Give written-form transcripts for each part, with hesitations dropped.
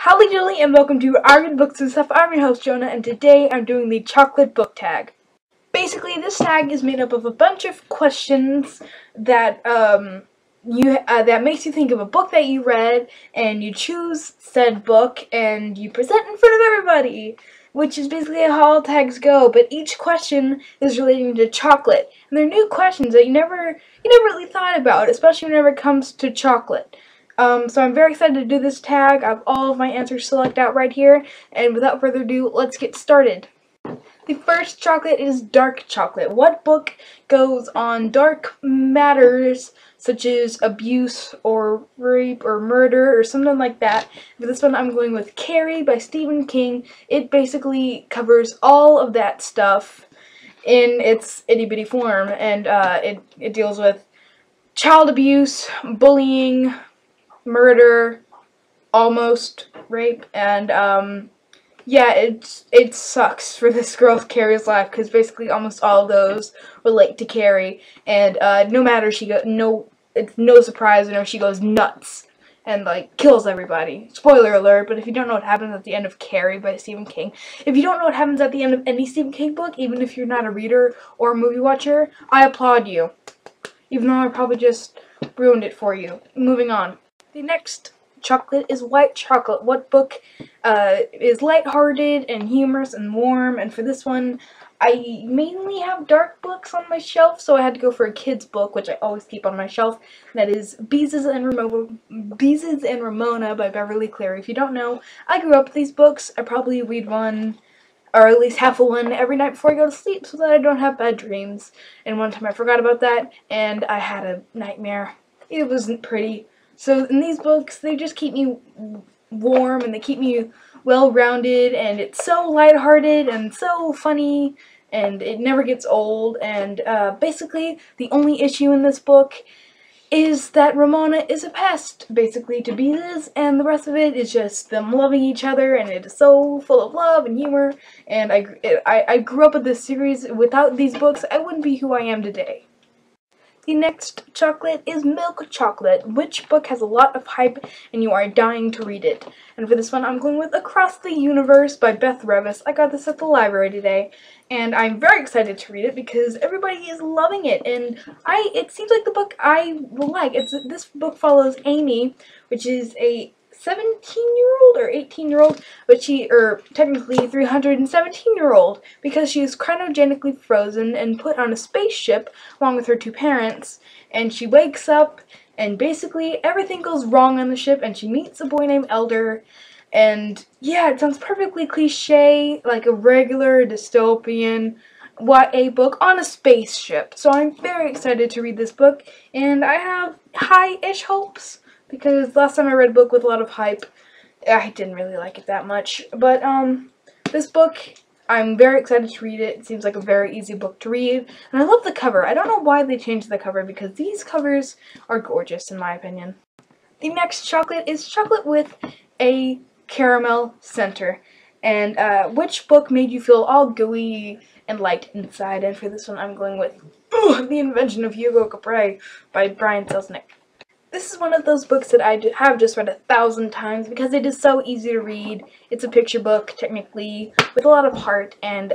Howdy doodly and welcome to Argon Books and Stuff. I'm your host Jonah, and today I'm doing the chocolate book tag. Basically, this tag is made up of a bunch of questions that that makes you think of a book that you read, and you choose said book and you present in front of everybody, which is basically how all tags go. But each question is relating to chocolate, and they're new questions that you never really thought about, especially whenever it comes to chocolate. So I'm very excited to do this tag. I have all of my answers selected out right here, and without further ado, let's get started. The first chocolate is dark chocolate. What book goes on dark matters such as abuse or rape or murder or something like that? For this one, I'm going with Carrie by Stephen King. It basically covers all of that stuff in its itty-bitty form, and it deals with child abuse, bullying, murder, almost rape, and yeah, it sucks for this girl Carrie's life, because basically almost all of those relate to Carrie, and no matter it's no surprise whenever she goes nuts and like kills everybody. Spoiler alert, but if you don't know what happens at the end of Carrie by Stephen King, if you don't know what happens at the end of any Stephen King book, even if you're not a reader or a movie watcher, I applaud you, even though I probably just ruined it for you. Moving on. The next chocolate is white chocolate. What book is lighthearted and humorous and warm? And for this one, I mainly have dark books on my shelf, so I had to go for a kid's book, which I always keep on my shelf. That is Beezus and Ramona by Beverly Cleary. If you don't know, I grew up with these books. I probably read one, or at least half of one, every night before I go to sleep so that I don't have bad dreams. And one time I forgot about that, and I had a nightmare. It wasn't pretty. So in these books, they just keep me warm, and they keep me well-rounded, and it's so lighthearted and so funny, and it never gets old. And basically, the only issue in this book is that Ramona is a pest, basically, to Beezus, and the rest of it is just them loving each other, and it is so full of love and humor. And I grew up with this series. Without these books, I wouldn't be who I am today. The next chocolate is milk chocolate. Which book has a lot of hype and you are dying to read it? And for this one, I'm going with Across the Universe by Beth Revis. I got this at the library today, and I'm very excited to read it because everybody is loving it, and it seems like the book I will like. This book follows Amy, which is a 17-year-old or 18-year-old, but technically 317-year-old, because she is cryogenically frozen and put on a spaceship along with her two parents, and she wakes up and basically everything goes wrong on the ship, and she meets a boy named Elder, and yeah, it sounds perfectly cliche, like a regular dystopian YA book on a spaceship. So I'm very excited to read this book, and I have high-ish hopes, because last time I read a book with a lot of hype, I didn't really like it that much. But this book, I'm very excited to read it. It seems like a very easy book to read, and I love the cover. I don't know why they changed the cover, because these covers are gorgeous in my opinion. The next chocolate is chocolate with a caramel center. And which book made you feel all gooey and light inside? And for this one, I'm going with The Invention of Hugo Capri by Brian Selznick. This is one of those books that I have just read 1,000 times because it is so easy to read. It's a picture book, technically, with a lot of heart, and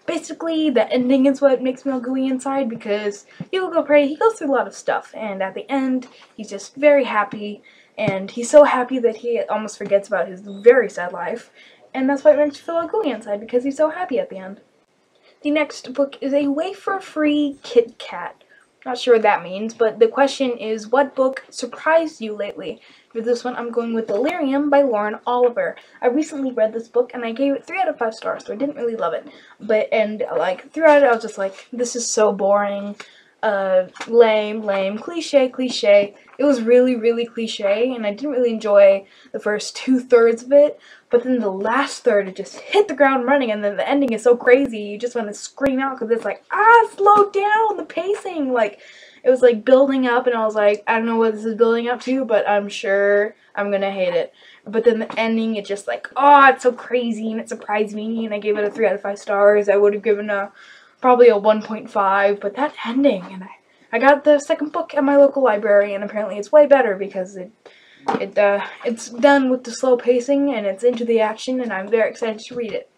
basically the ending is what makes me all gooey inside, because Hugo Capri, he goes through a lot of stuff, and at the end, he's just very happy, and he's so happy that he almost forgets about his very sad life, and that's why it makes you feel all gooey inside, because he's so happy at the end. The next book is a wafer-free Kit Kat. Not sure what that means, but the question is, what book surprised you lately? For this one, I'm going with Delirium by Lauren Oliver. I recently read this book, and I gave it 3 out of 5 stars, so I didn't really love it. Like, throughout it, I was just like, this is so boring, lame, cliche. It was really, really cliche, and I didn't really enjoy the first 2/3 of it, but then the last third, it just hit the ground running, and then the ending is so crazy, you just want to scream out, because it's like, slow down, the pacing, like, it was like building up, and I was like, I don't know what this is building up to, but I'm sure I'm gonna hate it. But then the ending, it just like, it's so crazy, and it surprised me, and I gave it a 3 out of 5 stars. I would have given probably a 1.5, but that ending, and I got the second book at my local library, and apparently it's way better because It's done with the slow pacing, and it's into the action, and I'm very excited to read it.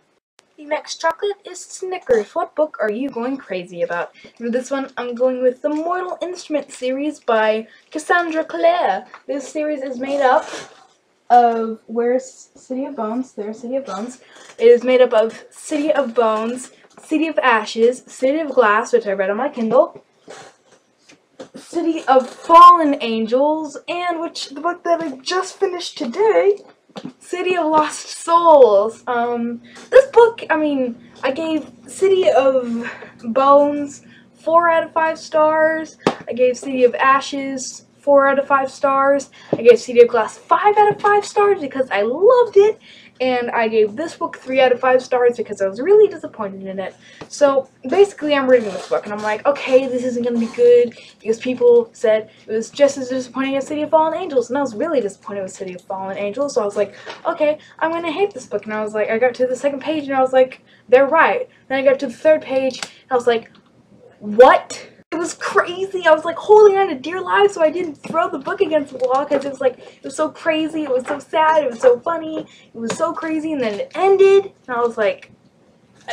The next chocolate is Snickers. What book are you going crazy about? For this one, I'm going with the Mortal Instruments series by Cassandra Clare. This series is made up of, where's City of Bones? There's City of Bones. It is made up of City of Bones, City of Ashes, City of Glass, which I read on my Kindle, City of Fallen Angels, and the book that I just finished today, City of Lost Souls. This book, I gave City of Bones 4 out of 5 stars. I gave City of Ashes 4 out of 5 stars. I gave City of Glass 5 out of 5 stars because I loved it. And I gave this book 3 out of 5 stars because I was really disappointed in it. So, basically, I'm reading this book, and I'm like, okay, this isn't going to be good, because people said it was just as disappointing as City of Fallen Angels, and I was really disappointed with City of Fallen Angels, so I was like, okay, I'm going to hate this book, and I was like, I got to the second page, and I was like, they're right. Then I got to the third page, and I was like, what? It was crazy. I was like holding on to dear life so I didn't throw the book against the wall because it was so crazy, it was so sad, it was so funny, it was so crazy, and then it ended, and I was like,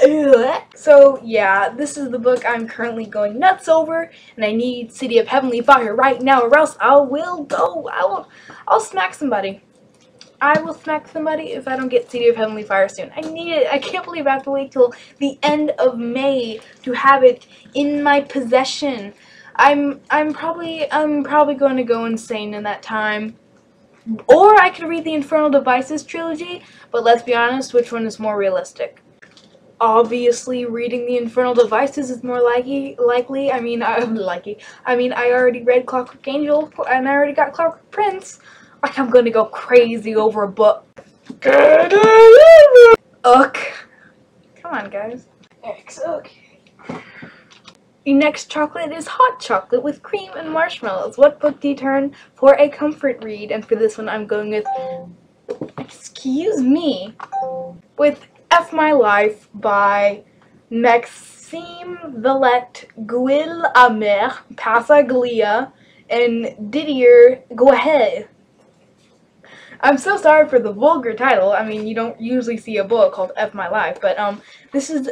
ugh. So yeah, this is the book I'm currently going nuts over, and I need City of Heavenly Fire right now, or else I'll smack somebody. I will smack somebody if I don't get City of Heavenly Fire soon. I need it. I can't believe I have to wait till the end of May to have it in my possession. I'm probably going to go insane in that time. Or I could read the Infernal Devices trilogy, but let's be honest, which one is more realistic? Obviously, reading the Infernal Devices is more likely. I already read Clockwork Angel, and I already got Clockwork Prince. Like, I'm gonna go crazy over a book. Ugh. Come on, guys. Okay. The next chocolate is hot chocolate with cream and marshmallows. What book do you turn for a comfort read? And for this one, I'm going with, excuse me, with F My Life by Maxime Villette-Guillaume Passaglia and Didier Gouhet. I'm so sorry for the vulgar title. I mean, you don't usually see a book called F My Life, but this is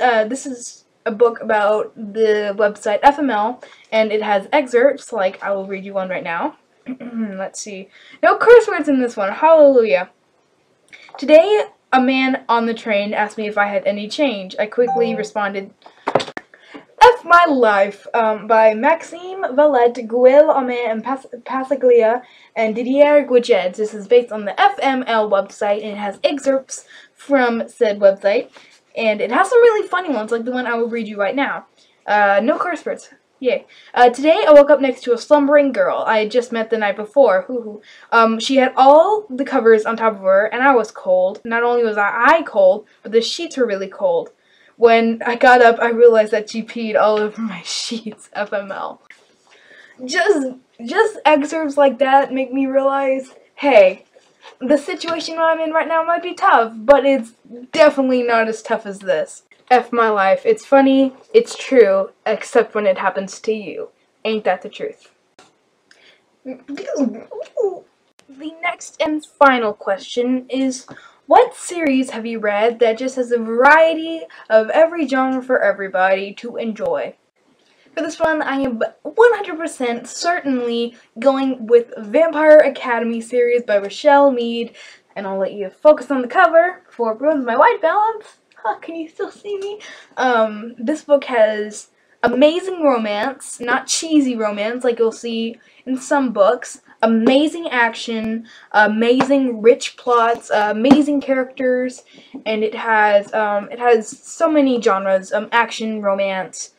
a book about the website FML, and it has excerpts. Like, I will read you one right now. Let's see. No curse words in this one. Hallelujah. Today, a man on the train asked me if I had any change. I quickly responded, F My Life, by Maxime Villette-Guillaume Passaglia and Didier Gouhet. This is based on the FML website, and it has excerpts from said website, and it has some really funny ones, like the one I will read you right now. No curse words. Yay. Today I woke up next to a slumbering girl I had just met the night before. She had all the covers on top of her, and I was cold. Not only was I cold, but the sheets were really cold. When I got up, I realized that she peed all over my sheets, FML. Just excerpts like that make me realize, hey, the situation I'm in right now might be tough, but it's definitely not as tough as this. F My Life. It's funny, it's true, except when it happens to you. Ain't that the truth? The next and final question is, what series have you read that just has a variety of every genre for everybody to enjoy? For this one, I am 100% certainly going with Vampire Academy series by Richelle Mead, and I'll let you focus on the cover before it ruins my white balance. Huh, can you still see me? This book has amazing romance, not cheesy romance like you'll see in some books, amazing action, amazing rich plots, amazing characters, and it has so many genres, action, romance,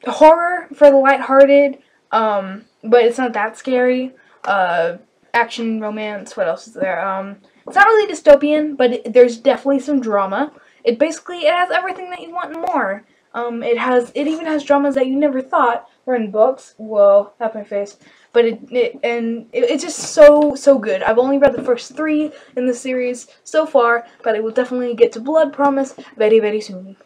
horror for the lighthearted, but it's not that scary, action, romance, what else is there, it's not really dystopian, but there's definitely some drama. It has everything that you want and more. It even has dramas that you never thought were in books. Whoa, that's my face. But it's just so good. I've only read the first 3 in the series so far, but I will definitely get to Blood Promise very, very soon.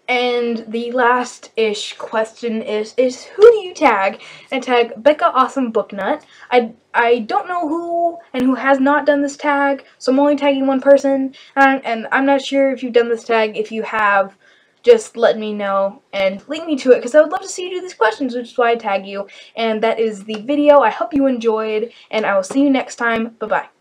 And the last-ish question is who do you tag? And tag Becca Awesome Booknut. I don't know who and who has not done this tag, so I'm only tagging one person, and I'm not sure if you've done this tag. If you have, just let me know and link me to it, because I would love to see you do these questions, which is why I tag you. And that is the video. I hope you enjoyed, and I will see you next time. Bye-bye.